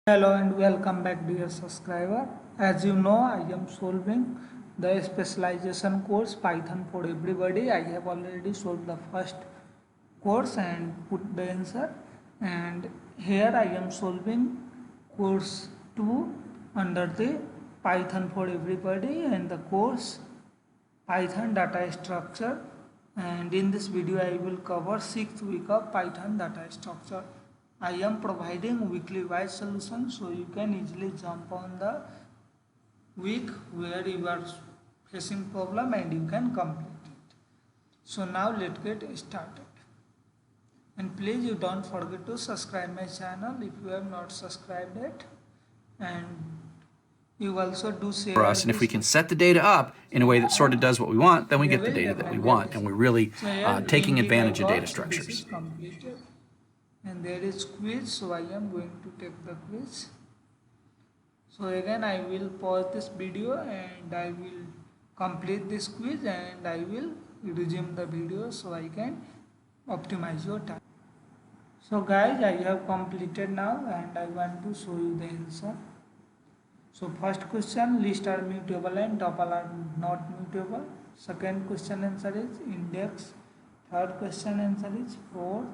Hello and welcome back dear subscriber. As you know, I am solving the specialization course Python for everybody. I have already solved the first course and put the answer, and here I am solving course 2 under the Python for everybody and the course Python data structure, and in this video I will cover 6th week of Python data structure. I am providing weekly wise solution, so you can easily jump on the week where you are facing problem and you can complete it. So now let's get started. And please you don't forget to subscribe my channel if you have not subscribed it, and you also do share for us, and if we can set the data up in a way that sort of does what we want, then we get the data that we want, and we're really taking advantage of data structures. And there is quiz, so I am going to take the quiz. So again I will pause this video and I will complete this quiz and I will resume the video so I can optimize your time. So guys, I have completed now and I want to show you the answer. So first question, list are mutable and tuple are not mutable. Second question answer is index. Third question answer is 4.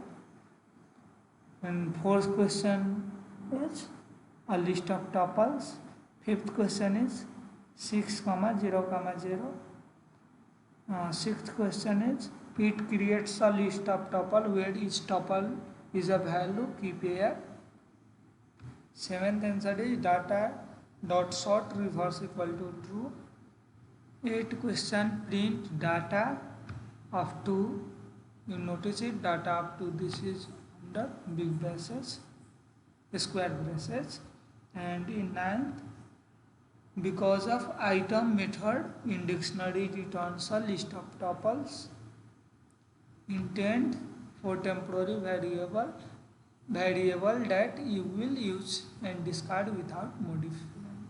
And fourth question is a list of tuples. Fifth question is 6, 0, 0. Sixth question is Pete creates a list of tuple where each tuple is a value, keep here. Seventh answer is data dot sort reverse equal to true. Eighth question, print data up to, you notice it, data up to this is under big braces, square braces. And in ninth, because of item method in dictionary returns a list of tuples. Intent for temporary variable that you will use and discard without modifying.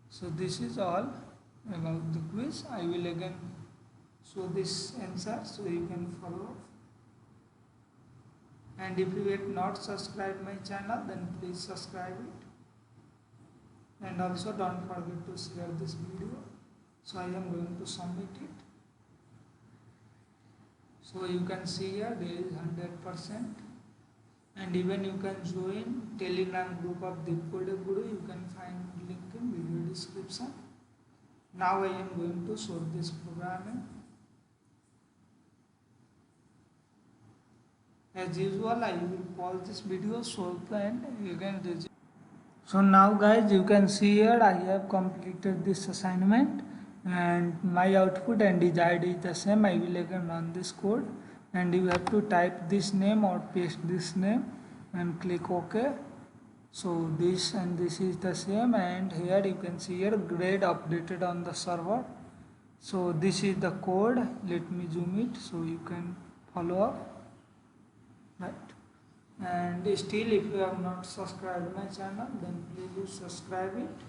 So this is all about the quiz. I will again show this answer so you can follow. And if you have not subscribed my channel, then please subscribe it. And also don't forget to share this video. So I am going to submit it. So you can see here there is 100%. And even you can join Telegram group of Codec Guru. You can find link in video description. Now I am going to solve this programming. As usual, I will pause this video, solve and again resume. So now guys, you can see here I have completed this assignment and my output and desired is the same. I will again run this code and you have to type this name or paste this name and click OK. So this and this is the same, and here you can see here grade updated on the server. So this is the code. Let me zoom it so you can follow up. Right, and still if you have not subscribed my channel, then please subscribe it.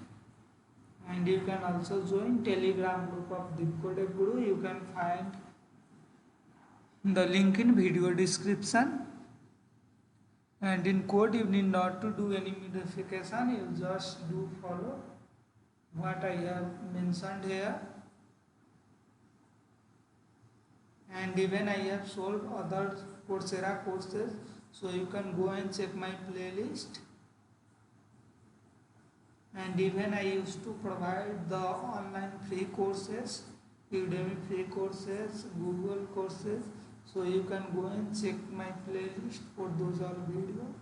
And you can also join Telegram group of Codec Guru. You can find the link in video description. And in code you need not to do any modification, you just do follow what I have mentioned here. And even I have solved other Coursera courses, so you can go and check my playlist. And even I used to provide the online free courses, Udemy free courses, Google courses, so you can go and check my playlist for those all videos.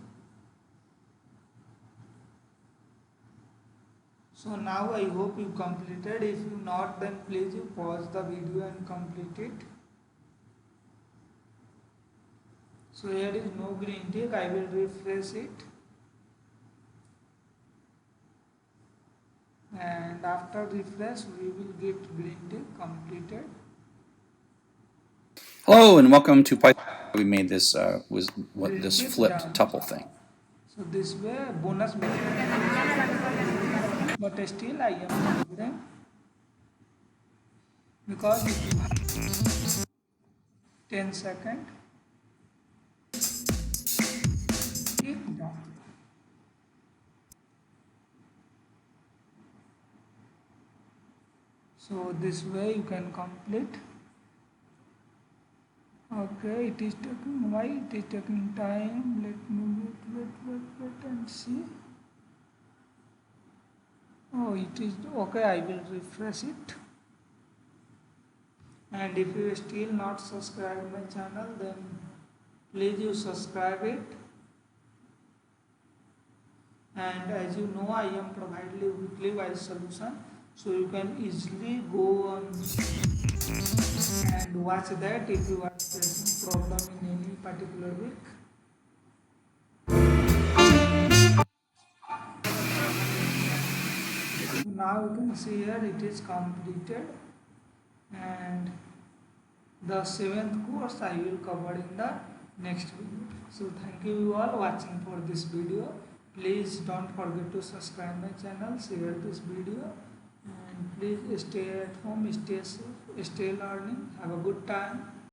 So now I hope you completed. If you not, then please you pause the video and complete it. So here is no green tick. I will refresh it. And after refresh, we will get green tick completed. Hello and welcome to Python. We made this was what this flipped tuple thing. So this way bonus benefit, but still I am confident because if you have 10 seconds. So this way you can complete. Okay, it is taking, why it is taking time? Let me wait and see. Oh, it is okay. I will refresh it. And if you still not subscribe my channel, then please you subscribe it. And as you know, I am providing weekly wise solution, so you can easily go on and watch that if you are facing problem in any particular week. So now you can see here it is completed, and the 7th course I will cover in the next video. So thank you all watching for this video. Please don't forget to subscribe my channel, share this video, and please stay at home, stay safe, stay learning. Have a good time.